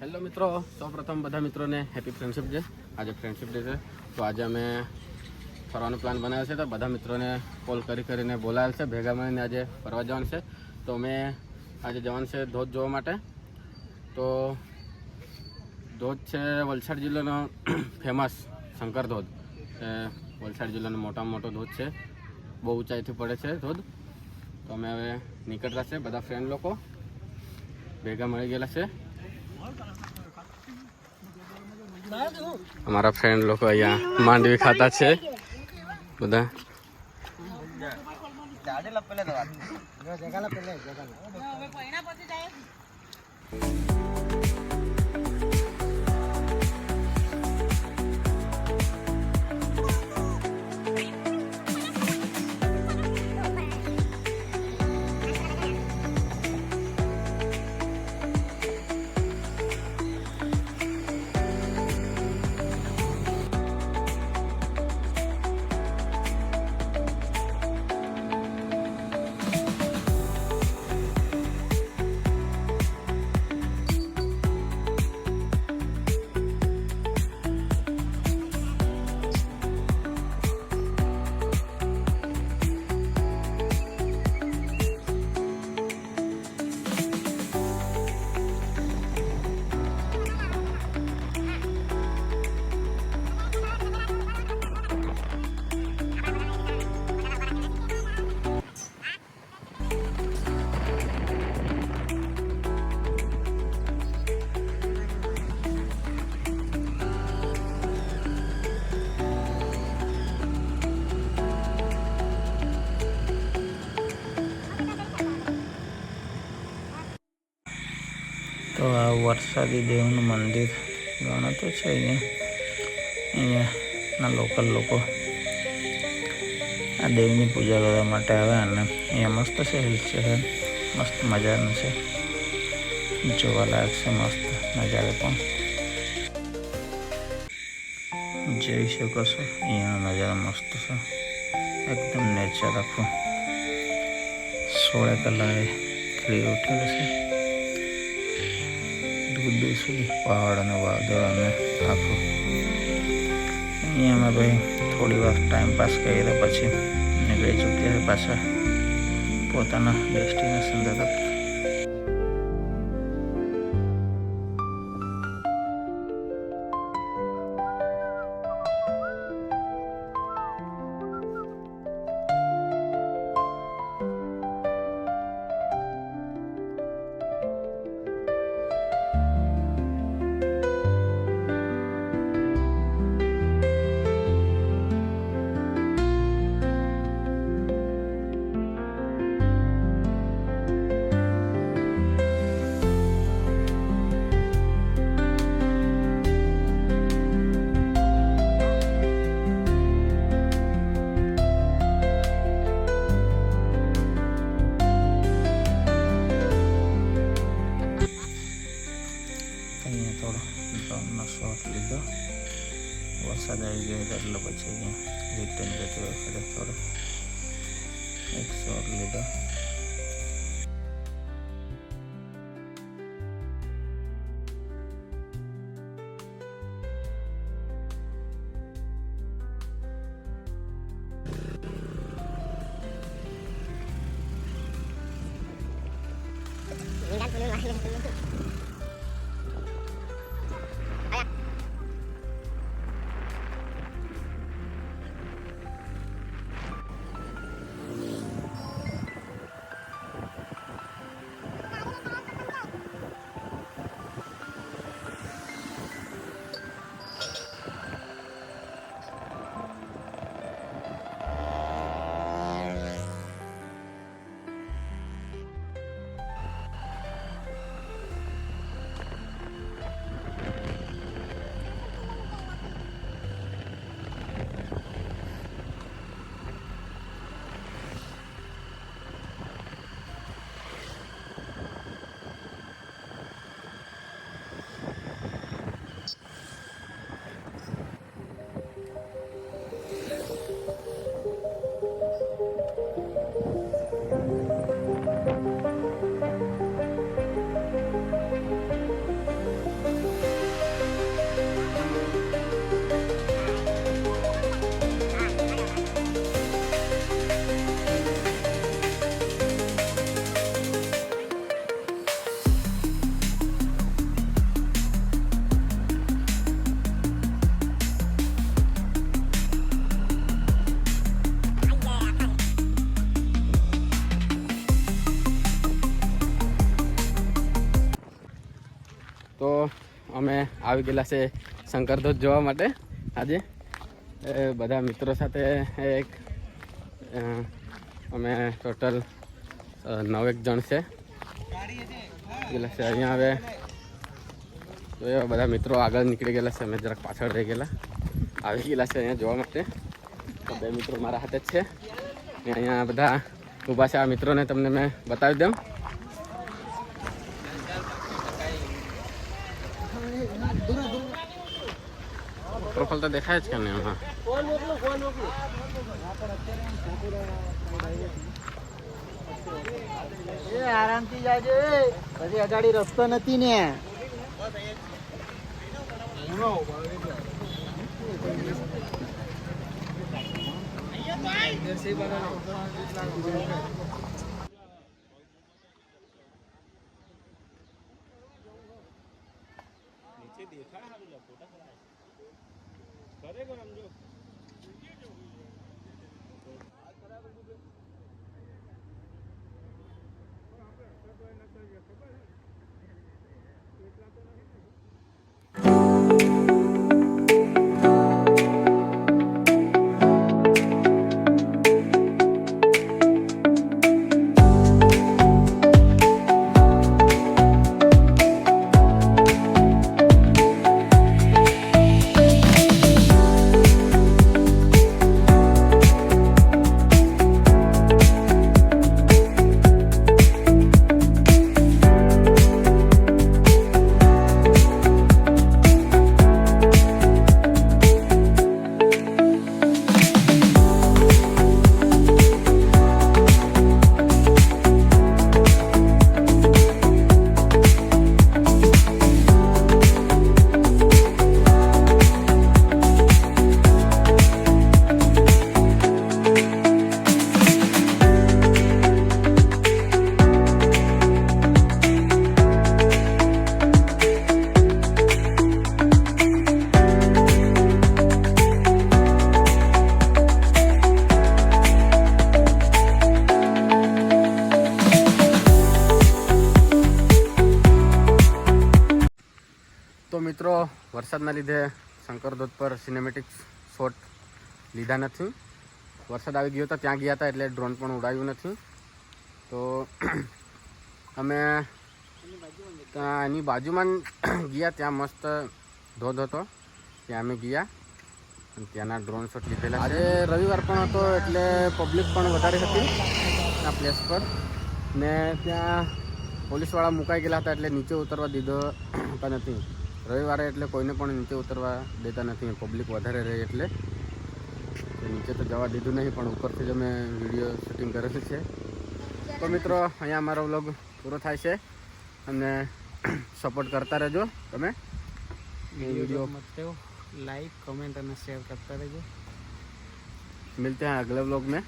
Hello મિત્રો, સૌપ્રથમ બધા મિત્રોને હેપી ફ્રેન્ડશિપ ડે. આજે ફ્રેન્ડશિપ ડે છે, તો આજે અમે ફરવાનો પ્લાન બનાવ્યો છે. તો બધા મિત્રોને કોલ કરીને બોલાવેલ છે, ભેગા મળીને આજે ફરવા જવાનું છે. તો અમે આજે જવાનું છે ધોધ જોવા માટે. તો ધોધ છે વલસાડ જિલ્લાનો ફેમસ શંકર ધોધ. વલસાડ જિલ્લાનો મોટામાં મોટો ધોધ છે, બહુ ઊંચાઈથી પડે છે ધોધ. તો અમે હવે નીકળતા છે, બધા ફ્રેન્ડ લોકો ભેગા મળી ગયેલા છે. हमारा फ्रेंड लोग यहाँ मांडवी खाता है બધા. તો આ વરસાદી દેવનું મંદિર ગણાતું છે. અહીંયાના લોકલ લોકો આ દેવની પૂજા કરવા માટે આવે. અને અહીંયા મસ્ત છે, હિલ સ્ટેશન મસ્ત મજાનું છે, જોવાલાયક છે, મસ્ત નજારો પણ જોઈ શકો છો. અહીંયાનો નજારો મસ્ત છે, એકદમ નેચર આખું 16 કલાકે ખીલી ઉઠેલું છે. દૂર સુધી પહાડ અને વાદળ અને આખું. અહીંયા અમે ભાઈ થોડી વાર ટાઈમ પાસ કર્યો, પછી નીકળી ચૂક્યા પાછા પોતાના ડેસ્ટિનેશન તરફ. ડ્રોનનો શોટ લીધો, વરસાદ આવી ગયો એટલે પછી અહીંયા રિટર્ન જતી વખતે થોડો એક શોટ લીધો. અમે આવી ગયેલા છે શંકરધોધ જોવા માટે આજે બધા મિત્રો સાથે એક અમે ટોટલ 9 જણ છે ગયેલા છે અહીંયા. હવે તો એ બધા મિત્રો આગળ નીકળી ગયેલા છે, અમે જરાક પાછળ રહી ગયેલા. આવી ગયેલા છે અહીંયા જોવા માટે. તો 2 મિત્રો મારા હાથે જ છે ને અહીંયા બધા ઊભા છે. આ મિત્રોને તમને મેં બતાવી દઉં. પ્રોફાઇલ તો દેખાય જ કે નહીં એમાં. આરામથી જાજો, પછી અગાડી રસ્તો નથી ને. તો મિત્રો વરસાદના લીધે શંકરધોધ પર સિનેમેટિક શોટ લીધા નથી. વરસાદ આવી ગયો હતો, ત્યાં ગયા હતા એટલે ડ્રોન પણ ઉડાવ્યું નથી. તો અમે ત્યાં એની બાજુમાં ગયા, ત્યાં મસ્ત ધોધ હતો, ત્યાં અમે ગયા અને ત્યાંના ડ્રોન શોટ લીધેલા. આજે રવિવાર પણ હતો એટલે પબ્લિક પણ વધારે હતી આ પ્લેસ પર ને ત્યાં પોલીસવાળા મુકાઈ ગયેલા હતા એટલે નીચે ઉતરવા દીધો નથી. રવિવારે એટલે કોઈને પણ નીચે ઉતરવા દેતા નથી, પબ્લિક વધારે રહે એટલે નીચે તો જવા દીધું નહીં, પણ ઉપરથી જ અમે વિડીયો શૂટિંગ કરેલું છે. તો મિત્રો અહીંયા અમારો વ્લોગ પૂરો થાય છે અને સપોર્ટ કરતા રહેજો. તમે વિડીયો લાઈક, કમેન્ટ અને શેર કરતા રહેજો. मिलते हैं अगले व्लॉग में.